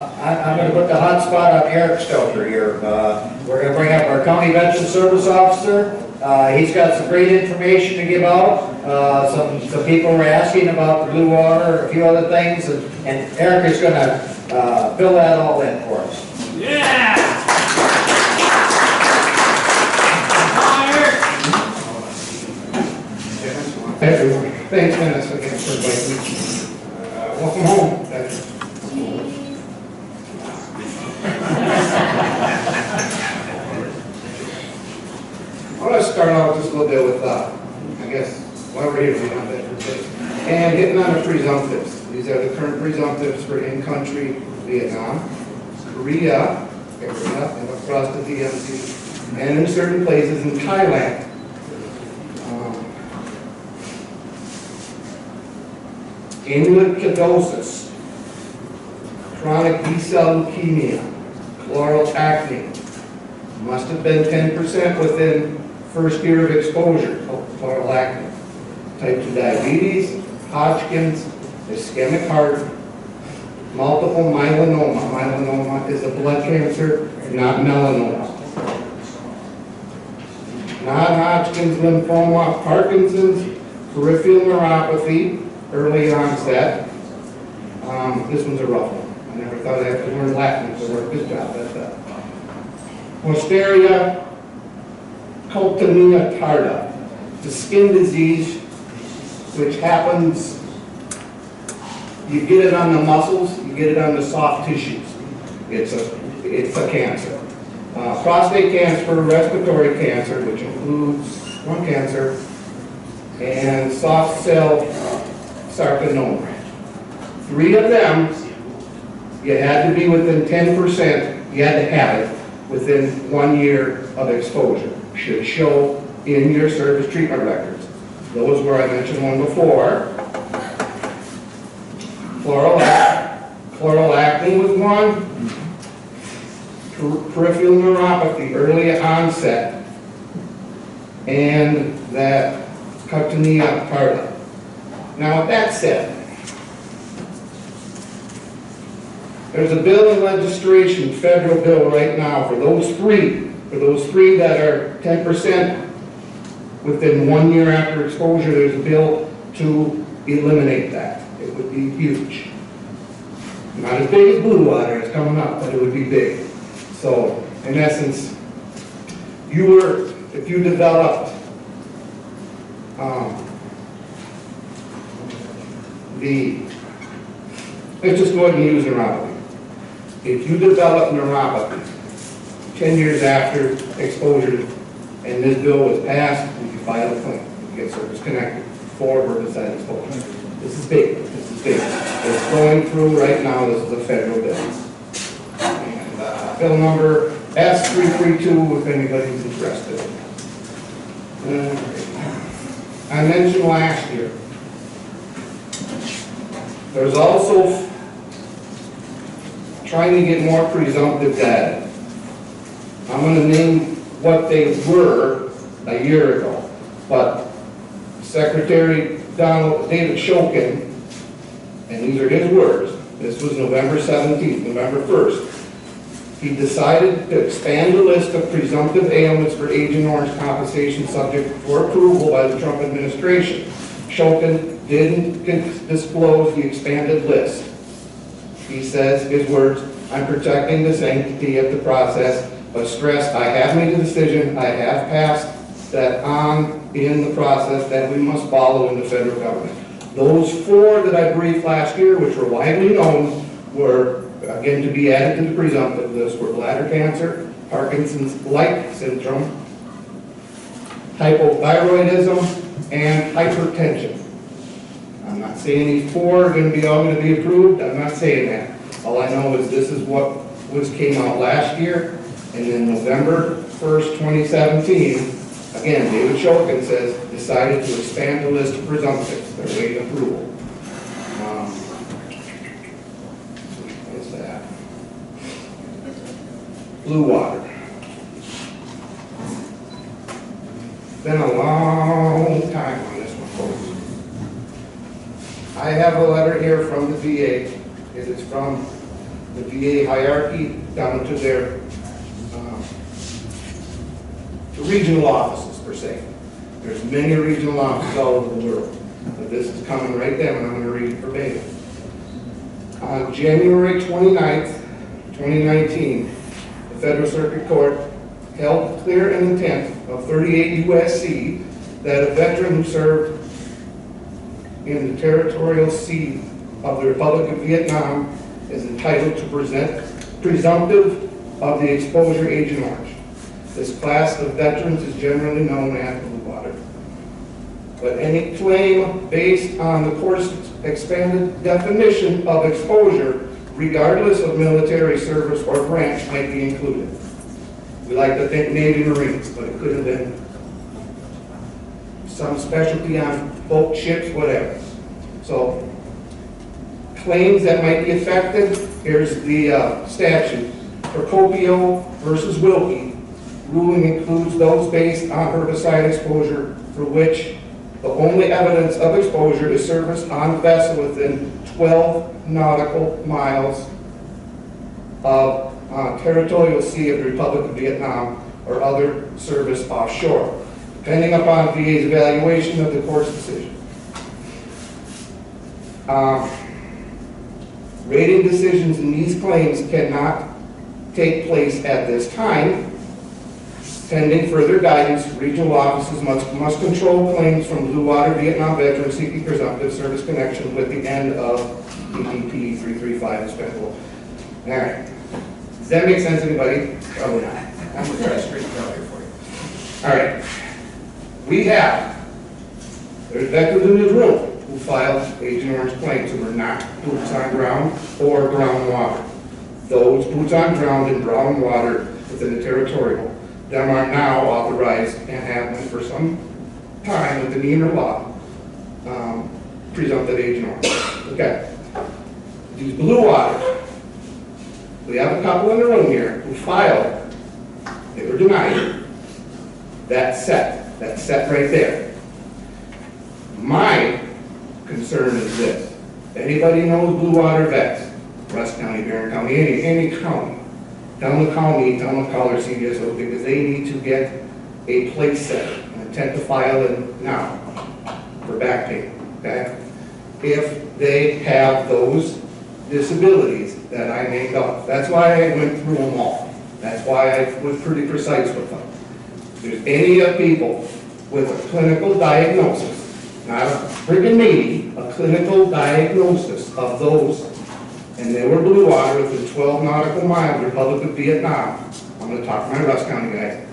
I'm going to put the hot spot on Erik Stoker here. We're going to bring up our County Veterans Service officer. He's got some great information to give out. Some people were asking about the blue water, a few other things, and Erik is going to fill that all in for us. Yeah! Hey everyone. Thanks, Dennis, again for inviting me. Welcome home. I want to start out just a little bit with, I guess, why we're here to be on Veterans Day. And getting on the presumptives. These are the current presumptives for in-country Vietnam, Korea, and across the DMZ, and in certain places in Thailand. Amyloidosis, chronic B-cell leukemia, chloral acne, must have been 10% within first year of exposure to chloral acne, type 2 diabetes, Hodgkin's, ischemic heart, multiple myeloma. Myeloma is a blood cancer, not melanoma. Non-Hodgkin's lymphoma, Parkinson's, peripheral neuropathy, early onset. This one's a rough one. I never thought I'd have to learn Latin to work this job at that. Listeria cultinea tarda. It's a skin disease which happens, you get it on the muscles, you get it on the soft tissues. It's a cancer. Prostate cancer, respiratory cancer, which includes lung cancer, and soft cell sarcoma. 3 of them, you had to be within 10%, you had to have it within 1 year of exposure. Should show in your service treatment records. Those were, I mentioned one before. Chloral acne was one. Peripheral neuropathy, early onset. And that cultinea tarda. Now, with that said, there's a bill in legislation, federal bill right now, for those three that are 10% within 1 year after exposure. There's a bill to eliminate that. It would be huge. Not as big as blue water, it's coming up, but it would be big. So, in essence, if you developed let's just go ahead and use neuropathy. If you develop neuropathy 10 years after exposure, and this bill was passed, you can file a claim. You get service connected for herbicide exposure. This is big. This is big. It's going through right now. This is a federal bill. And bill number S332, if anybody's interested. I mentioned last year, there's also trying to get more presumptive data. I'm going to name what they were a year ago, but Secretary David Shokin, and these are his words, this was November 17th, November 1st, he decided to expand the list of presumptive ailments for Agent Orange compensation subject for approval by the Trump administration. Shokin didn't disclose the expanded list. He says, his words, "I'm protecting the sanctity of the process, but stressed I have made a decision, I have passed that on in the process that we must follow in the federal government." Those 4 that I briefed last year, which were widely known, were, again, to be added to the presumptive list, were bladder cancer, Parkinson's-like syndrome, hypothyroidism, and hypertension. I'm not saying these 4 are going to be all going to be approved. I'm not saying that. All I know is this is what came out last year, and then November 1st, 2017, again, David Shokin says, decided to expand the list of presumptives. They're waiting approval. What's that? Blue water. It's been a long time on this one, folks. I have a letter here from the VA. It is from the VA hierarchy down to their regional offices per se. There's many regional offices all over the world, but this is coming right down, and I'm going to read it verbatim. On January 29th, 2019, the Federal Circuit Court held clear an intent of 38 U.S.C. that a veteran who served in the territorial sea of the Republic of Vietnam is entitled to presumptive of the exposure Agent Orange. This class of veterans is generally known as blue water. But any claim based on the court's expanded definition of exposure, regardless of military service or branch, might be included. We like to think Navy Marines, but it could have been some specialty on boat, ships, whatever. So, claims that might be affected, here's the statute. Procopio versus Wilkie, ruling includes those based on herbicide exposure for which the only evidence of exposure is service on a vessel within 12 nautical miles of territorial sea of the Republic of Vietnam or other service offshore, depending upon VA's evaluation of the court's decision. Rating decisions in these claims cannot take place at this time. Pending further guidance, regional offices must control claims from Blue Water Vietnam veterans seeking presumptive service connection with the end of EDP 335 dispensable. All right. Does that make sense to anybody? Probably not. I'm going to try to straighten it out here for you. All right. There's veterans in this room who filed Agent Orange claims who were not boots on ground or ground water. Those boots on ground and ground water within the territorial, them are now authorized and have been for some time with the NEMR law, presumptive Agent Orange. Okay. These blue waters, we have a couple in the room here who filed, they were denied, that set right there. My concern is this. Anybody knows blue water vets, Rusk County, Barron County, any county, tell them to call me, tell them to call their CVSO because they need to get a place set, an intent to file it now for back pay, okay? If they have those disabilities that I named up. That's why I went through them all. That's why I was pretty precise with them. If there's any people with a clinical diagnosis, not a friggin' maybe, a clinical diagnosis of those, and they were blue water within 12 nautical miles of the Republic of Vietnam. I'm going to talk to my Rusk County guys.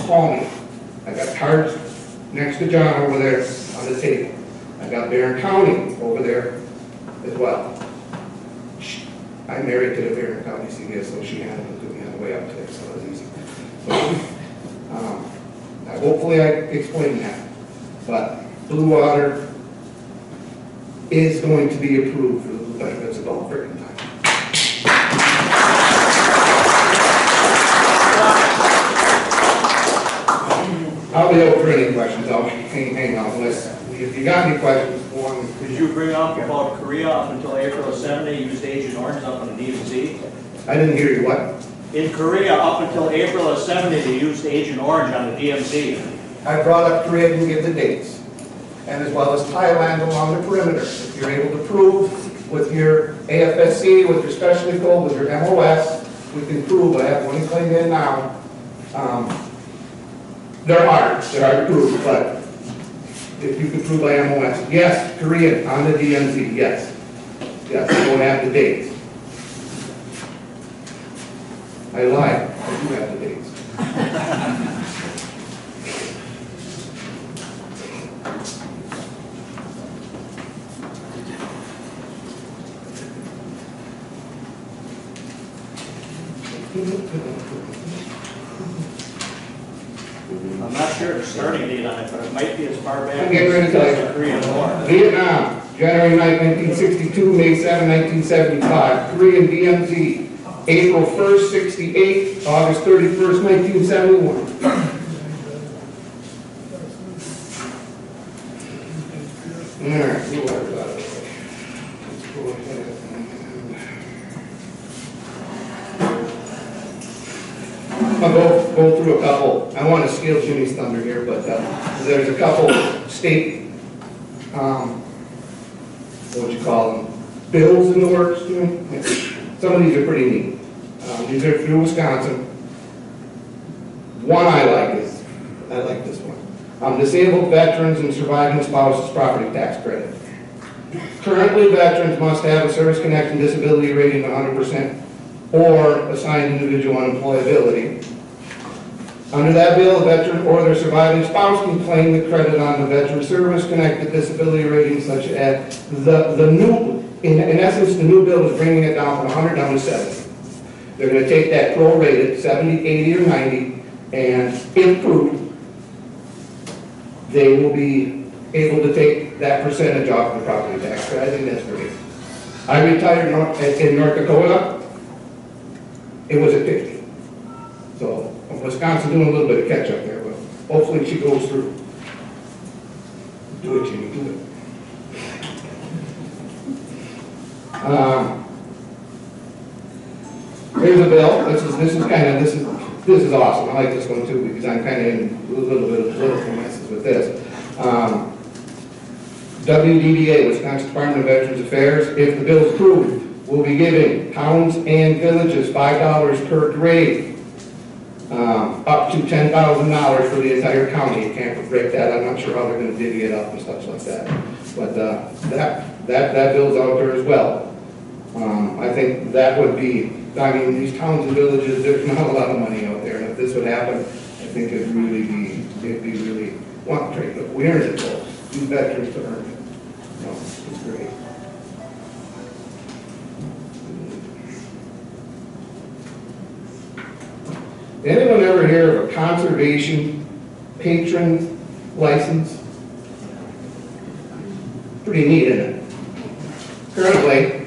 Call me. I got cards next to John over there on the table. I got Barron County over there as well. I'm married to the Barron County CVS, so she handled it to me on the way up today, so it was easy. So, hopefully I explained that. But blue water is going to be approved for the benefits of all freaking time. I'll be open for any questions. I'll hang on unless if you got any questions. Did you bring up about Korea up until April 7, they used Agent Orange up on the DMZ? I didn't hear you. What? In Korea up until April 7, they used Agent Orange on the DMZ. I brought up Korea and give the dates, and as well as Thailand along the perimeter. If you're able to prove with your AFSC, with your specialty code, with your MOS, we can prove. I have one claim in now. They're hard to prove, but if you can prove by MOS, yes, Korea on the DMZ, yes. Yes, I don't have the dates. I lied, I do have the dates. I'm not sure the starting date on it, but it might be as far back I'm getting ready to tell you. as the Korean War. Vietnam, January 9, 1962, May 7, 1975. Korean DMZ, April 1st, 68, August 31st, 1971. All right, blue water's out of the way. Let's go ahead and I'll go through a couple. I want to steal Jimmy's thunder here, but there's a couple state, what you call them, bills in the works, Jimmy. Some of these are pretty neat. These are through Wisconsin. One I like this one. Disabled veterans and surviving spouses property tax credit. Currently, veterans must have a service connection disability rating of 100% or assigned individual unemployability. Under that bill, a veteran or their surviving spouse can claim the credit on the veteran service-connected disability rating, such as the new, in essence, the new bill is bringing it down from 100 down to 70. They're going to take that prorated 70, 80, or 90, and if proved, they will be able to take that percentage off the property tax. I think that's great. I retired in North Dakota. It was at 50. So Wisconsin doing a little bit of catch up there, but hopefully she goes through. Do it, Jimmy, do it. Here's a bill. This is awesome. I like this one too because I'm kind of in a little bit of political messes with this. WDVA, Wisconsin Department of Veterans Affairs, if the bill is approved, will be giving towns and villages $5 per grave, up to $10,000 for the entire county. You can't break that. I'm not sure how they're going to divvy it up and stuff like that. But that bill's out there as well. I think that would be, I mean, these towns and villages, there's not a lot of money out there. And if this would happen, I think it'd be really, one, trade, but we earned it, folks. These veterans to earn it. No, it's great. Anyone ever hear of a conservation patron license? Pretty neat, isn't it? Currently,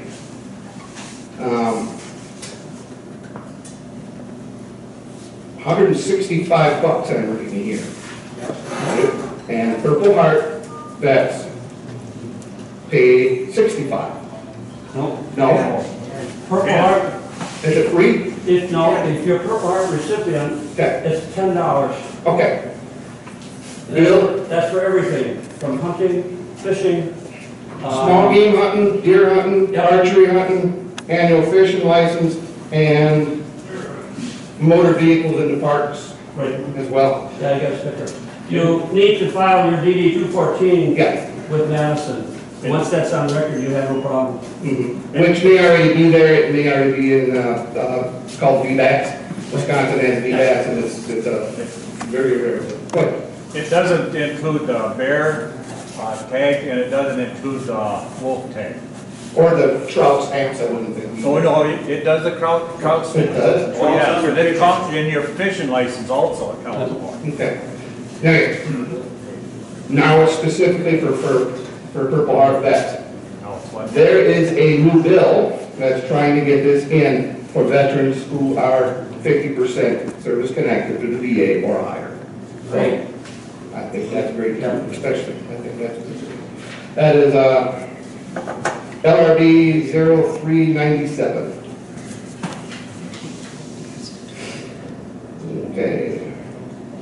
$165 I'm reading here. And Purple Heart vets pay 65. No. No? Purple Heart, Is it free? if you're a Purple Heart recipient, Okay. it's $10. Okay. Bill? That's for everything, from hunting, fishing. Small game hunting, deer hunting, Yep. archery hunting, annual fishing license, and motor vehicles in the parks Right, as well. yeah, you got a sticker. You need to file your DD 214 Yeah. with Madison. Once that's on record, you have no problem. Which may already be there, it may already be in, it's called VBATS. Wisconsin has VBATS, and it's very rare. But It doesn't include the bear tag, and it doesn't include the wolf tag. or the trout stamps, I wouldn't think. Oh, no, it does the trout It does? Oh, yeah, so that counts in your fishing license also, it counts for. Okay. Now it's specifically for Purple Heart vets. No, it's what- There is a new bill that's trying to get this in for veterans who are 50% service connected to the VA or higher. Right. I think that's great, Yeah. especially, I think that's good. That is LRB 0397. Okay.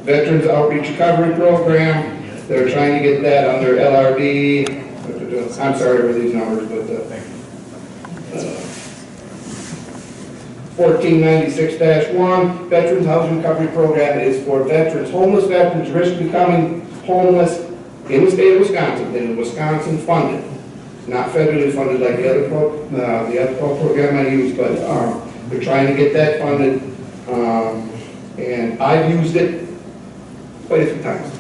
Veterans Outreach Recovery Program, they're trying to get that under LRB, I'm sorry for these numbers, but 1496-1, Veterans Housing Recovery Program is for veterans, homeless veterans, risk becoming homeless in the state of Wisconsin, and Wisconsin funded, not federally funded like the other program I use, but they're trying to get that funded, and I've used it quite a few times.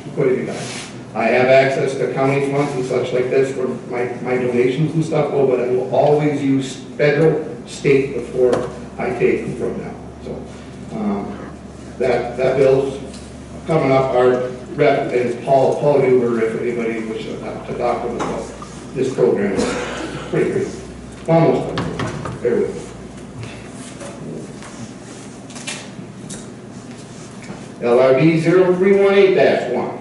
I have access to county funds and such like this for my donations and stuff, but I will always use federal, state before I take them from now. So that bill's coming up. Our rep is Paul Huber, if anybody wishes to talk to him about this program. Pretty great. Almost done. Bear with me. LRB 0318-1.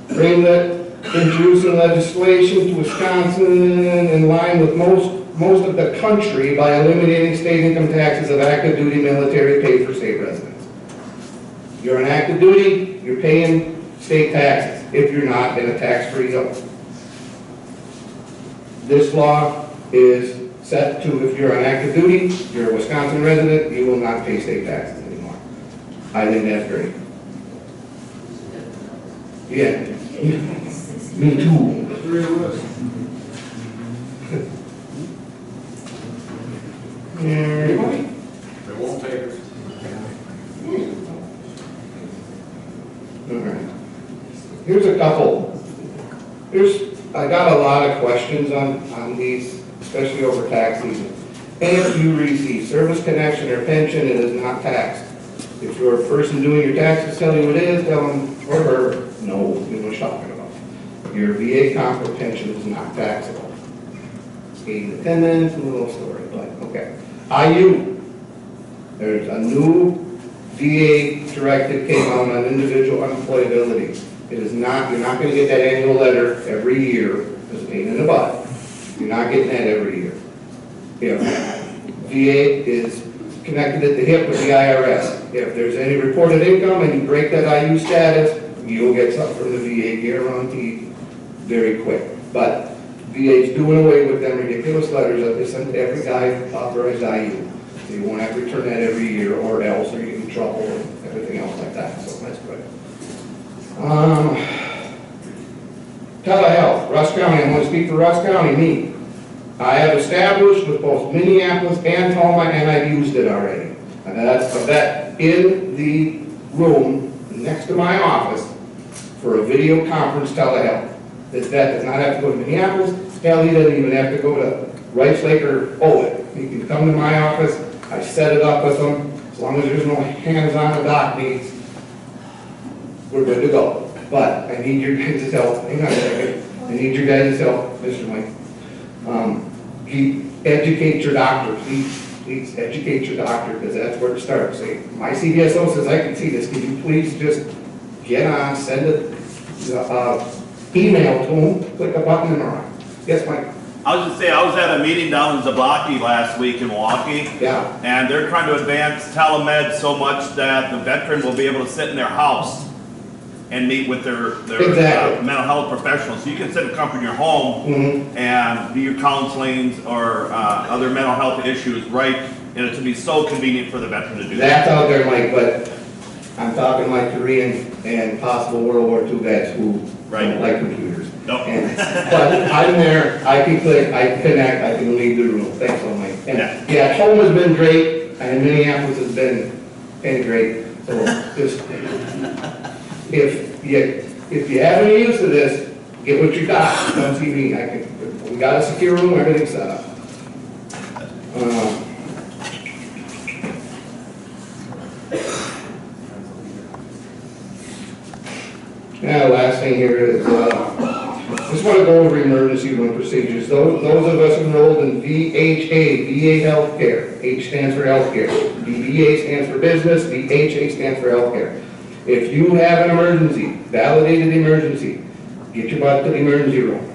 Bring that introducing legislation to Wisconsin in line with most of the country by eliminating state income taxes of active duty military paid for state residents. You're on active duty, you're paying state taxes if you're not in a tax-free zone. This law is set to, if you're on active duty, you're a Wisconsin resident, you will not pay state taxes anymore. I think that's great. Yeah. Me too. Everybody? They won't take it. All right. Here's a couple. I got a lot of questions on these, especially over tax season. And if you receive service connection or pension, it is not taxed. If your person doing your taxes tell you it is, tell them, or her, no, we know what you're talking about. Your VA comp or pension is not taxable. Aid and attendance, a little story, but okay. IU, there's a new VA directive came out on individual unemployability. It is not, you're not going to get that annual letter every year, it's a pain in the butt. You're not getting that every year. If VA is connected at the hip with the IRS, if there's any reported income and you break that IU status, you'll get something from the VA guaranteed very quick. But VA's doing away with them ridiculous letters that they send to every guy authorized IU. So you won't have to return that every year or else, or you get in trouble and everything else like that, so that's good. Telehealth, Rusk County, I'm going to speak for Rusk County, me. I have established with both Minneapolis and Toma, and I've used it already. And that's a vet in the room next to my office for a video conference telehealth. This vet does not have to go to Minneapolis. Hell, he doesn't even have to go to Rice Lake or Owit. He can come to my office. I set it up with him. As long as there's no hands-on the doc needs, we're good to go. But I need your guys' help. Hang on a second. I need your guys' help, Mr. Mike. Educate your doctor. Please educate your doctor, because that's where it starts. Say, my CVSO says I can see this. Can you please just get on, send an email to him, click a button and run. Yes, Mike? I was just saying, I was at a meeting down in Zablocki last week in Milwaukee. Yeah. And they're trying to advance telemed so much that the veteran will be able to sit in their house and meet with their Exactly. mental health professionals. So you can sit in comfort in your home and do your counseling or other mental health issues, right? And it would be so convenient for the veteran to do that. That's out there, Mike, but I'm talking like Korean and possible World War II vets who don't like computers. Nope. But I'm there, I can click, I can connect, I can leave the room. Thanks, so Mike. And yeah, home has been great, and Minneapolis has been great. So just, if you have any use of this, get what you got. Don't see me. We got a secure room, everything's set up. Now, last thing here is, just want to go over emergency room procedures. Those of us enrolled in VHA, VA Healthcare. H stands for healthcare. VBA stands for business. VHA stands for healthcare. If you have an emergency, validated emergency, get your butt to the emergency room.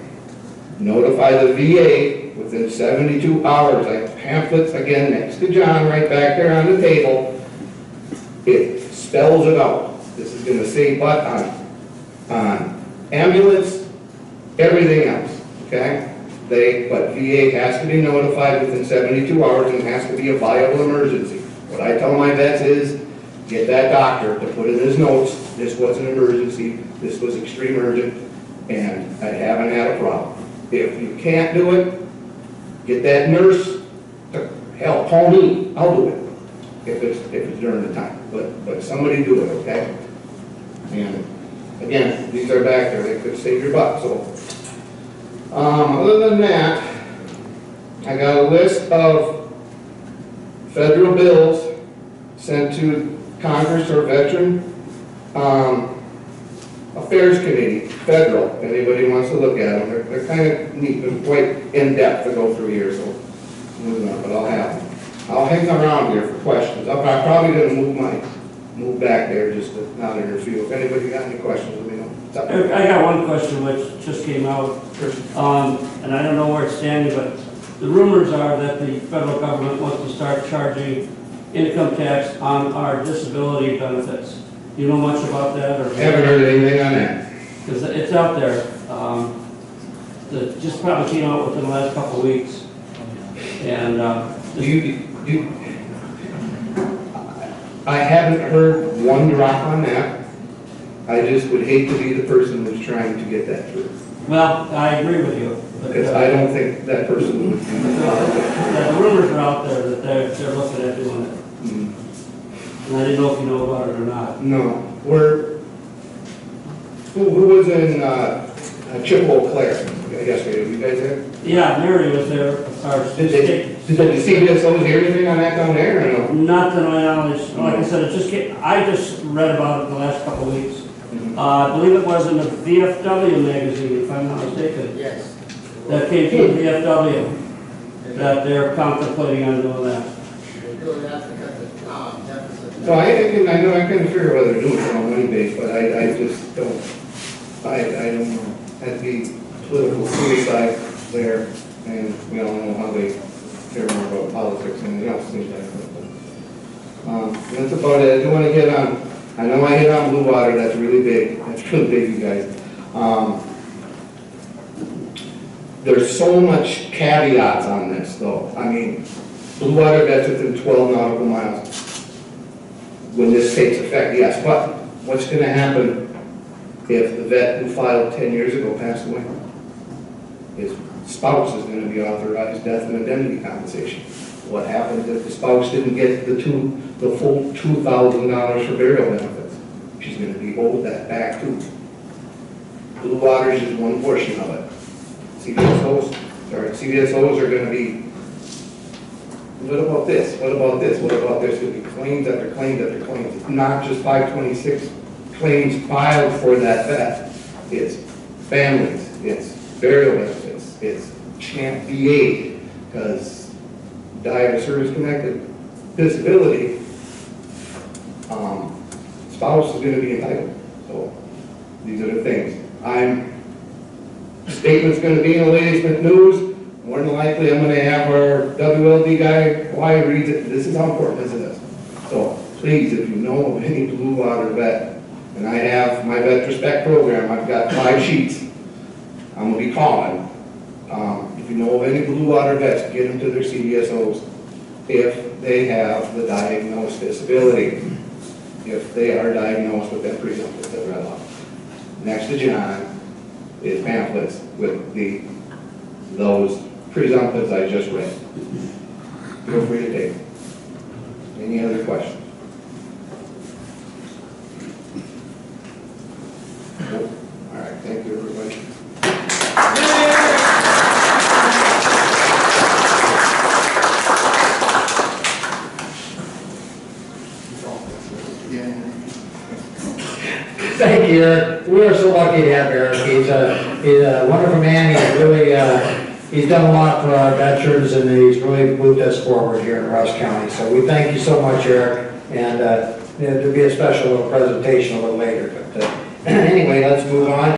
Notify the VA within 72 hours. I have pamphlets, again, next to John, right back there on the table. It spells it out. This is going to save butt on ambulance, everything else, okay? But VA has to be notified within 72 hours and has to be a viable emergency. What I tell my vets is, get that doctor to put in his notes, this was an emergency, this was extreme urgent, and I haven't had a problem. If you can't do it, get that nurse to help, call me, I'll do it, if it's during the time. But somebody do it, okay? And again, these are back there, they could save your butt, so. Other than that, I got a list of federal bills sent to Congress or Veteran Affairs Committee, federal, if anybody wants to look at them. They're kind of neat, they're quite in-depth to go through here, so moving on, but I'll have them. I'll hang around here for questions. I'm probably going to move back there just to not interfere. If anybody got any questions, let me know. I got one question which just came out, and I don't know where it's standing, but the rumors are that the federal government wants to start charging income tax on our disability benefits. Do you know much about that, or? Haven't heard anything on that. Because it's out there. That just probably came out within the last couple of weeks. And, I haven't heard one drop on that. I just would hate to be the person who's trying to get that through. well, I agree with you. But, Because I don't think that person would. the rumors are out there that they're looking at doing it. Mm. And I didn't know if you know about it or not. No, who was in Chippewa Clare yesterday? You guys there? Yeah, Mary was there. Our Did state. the CVSOs hear anything on that down there or no? Not to my knowledge. Like I said, it just came, I just read about it the last couple of weeks. I believe it was in the VFW magazine, if I'm not mistaken. Yes. That came from VFW, that they're contemplating on doing that. They're doing that to cut the deficit. So I know I couldn't figure whether they're doing it on money base, but I just don't, I don't know. That'd be political suicide there, and we all know how they care more about politics and anything else seems like. That's about it. I do want to hit on, I know I hit on Blue Water, that's really big. That's really big, you guys. There's so much caveats on this, though. I mean, Blue Water, that's within 12 nautical miles. When this takes effect, yes, but what's going to happen if the vet who filed 10 years ago passed away? His spouse is going to be authorized death and indemnity compensation. What happens if the spouse didn't get the full $2,000 for burial benefits? She's going to be owed that back too. Blue Water is just one portion of it. CVSOs are going to be, what about this? What about this? What about this? There's going to be claims after claims after claims. It's not just 526 claims filed for that vet. It's families, it's burial benefits, it's CHAMP VA, because die of a service-connected disability, spouse is going to be entitled. So these are the things. Statement's going to be in the latest news. More than likely, I'm going to have our WLD guy, why he reads it. This is how important this is. So please, if you know of any Blue Water vet, and I have my Vet Respect program, I've got 5 sheets. I'm going to be calling. If you know of any Blue Water vets, get them to their CVSOs if they have the diagnosed disability. If they are diagnosed with that presumptive that read off. Next to John is pamphlets with those presumptives I just read. Feel free to take them. Any other questions? Nope. All right, thank you, everybody. Thank you, Eric. We are so lucky to have Eric. He's a wonderful man. He's really, he's done a lot for our veterans, and he's really moved us forward here in Rusk County. So we thank you so much, Eric. And there'll be a special little presentation a little later. But anyway, let's move on.